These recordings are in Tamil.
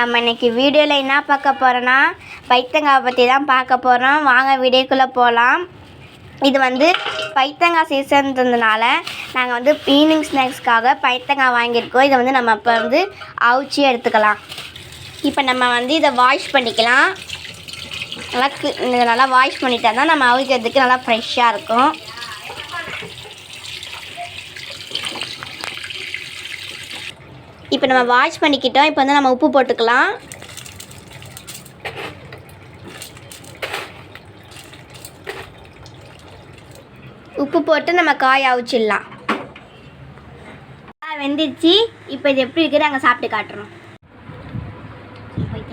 நம்ம இன்னைக்கு வீடியோவில் என்ன பார்க்க போகிறோன்னா பைத்தங்காய் பற்றி தான் பார்க்க போகிறோம். வாங்க வீடியோக்குள்ளே போகலாம். இது வந்து பைத்தங்காய் சீசன்றதுனால நாங்கள் வந்து ஈவினிங் ஸ்நாக்ஸ்க்காக பைத்தங்காய் வாங்கியிருக்கோம். இதை வந்து நம்ம இப்போ வந்து அவிச்சி எடுத்துக்கலாம். இப்போ நம்ம வந்து இதை வாஷ் பண்ணிக்கலாம். நல்லா வாஷ் பண்ணிட்டா தான் நம்ம அவிக்கிறதுக்கு நல்லா ஃப்ரெஷ்ஷாக இருக்கும். இப்போ நம்ம வாஷ் பண்ணிக்கிட்டோம். இப்போ வந்து நம்ம உப்பு போட்டுக்கலாம். உப்பு போட்டு நம்ம காய் அவிச்சிடலாம். வெந்துருச்சு. இப்போ இது எப்படி இருக்குது நாங்கள் சாப்பிட்டு காட்டுறோம்.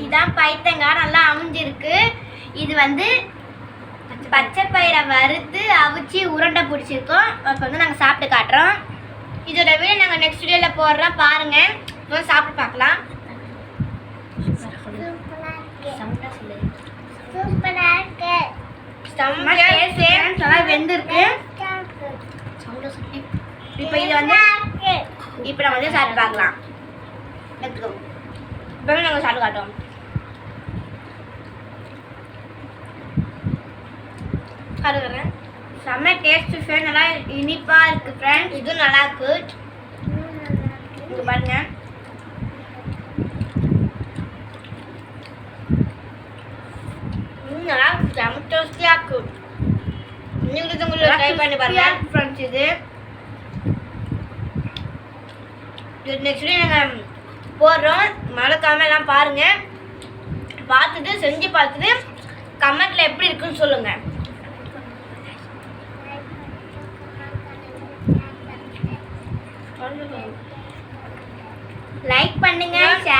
இதுதான் பைத்தங்காய் நல்லா அவிஞ்சிருக்கு. இது வந்து பச்சை பயிரை வறுத்து அவிச்சு உருண்டை பிடிச்சிருக்கோம். இப்போ வந்து நாங்கள் சாப்பிட்டு காட்டுறோம். இதோட வீடியோ நாங்கள் நெக்ஸ்ட் வீடியோவில் போடுறோம், பாருங்கள். இப்போ சாப்பிட்டு பார்க்கலாம். நல்லா வெந்திருக்கு. இப்போ இது வந்து இப்போ நம்ம வந்து சாப்பிட்டு பார்க்கலாம். எடுத்துக்கோ. இப்போ நாங்கள் சாப்பிட்டு காட்டுவோம். காட்டுறேன். செம்ம டேஸ்ட் ஃப்ரெண்ட். நல்லா இனிப்பாக இருக்குது ஃப்ரெண்ட். இதுவும் நல்லா இருக்கு. இங்கே பாருங்க. நல்லா செம்ம டேஸ்டியாக இருக்கு. நீங்களும் உங்களை ட்ரை பண்ணி பாருங்க ஃப்ரெண்ட்ஸ். இது நெக்ஸ்ட் டே நாங்கள் போடுறோம். மறக்காம எல்லாம் பாருங்கள். பார்த்துட்டு செஞ்சு பார்த்துட்டு கமெண்ட்டில் எப்படி இருக்குன்னு சொல்லுங்கள். லைக் பண்ணுங்க, ஷேர்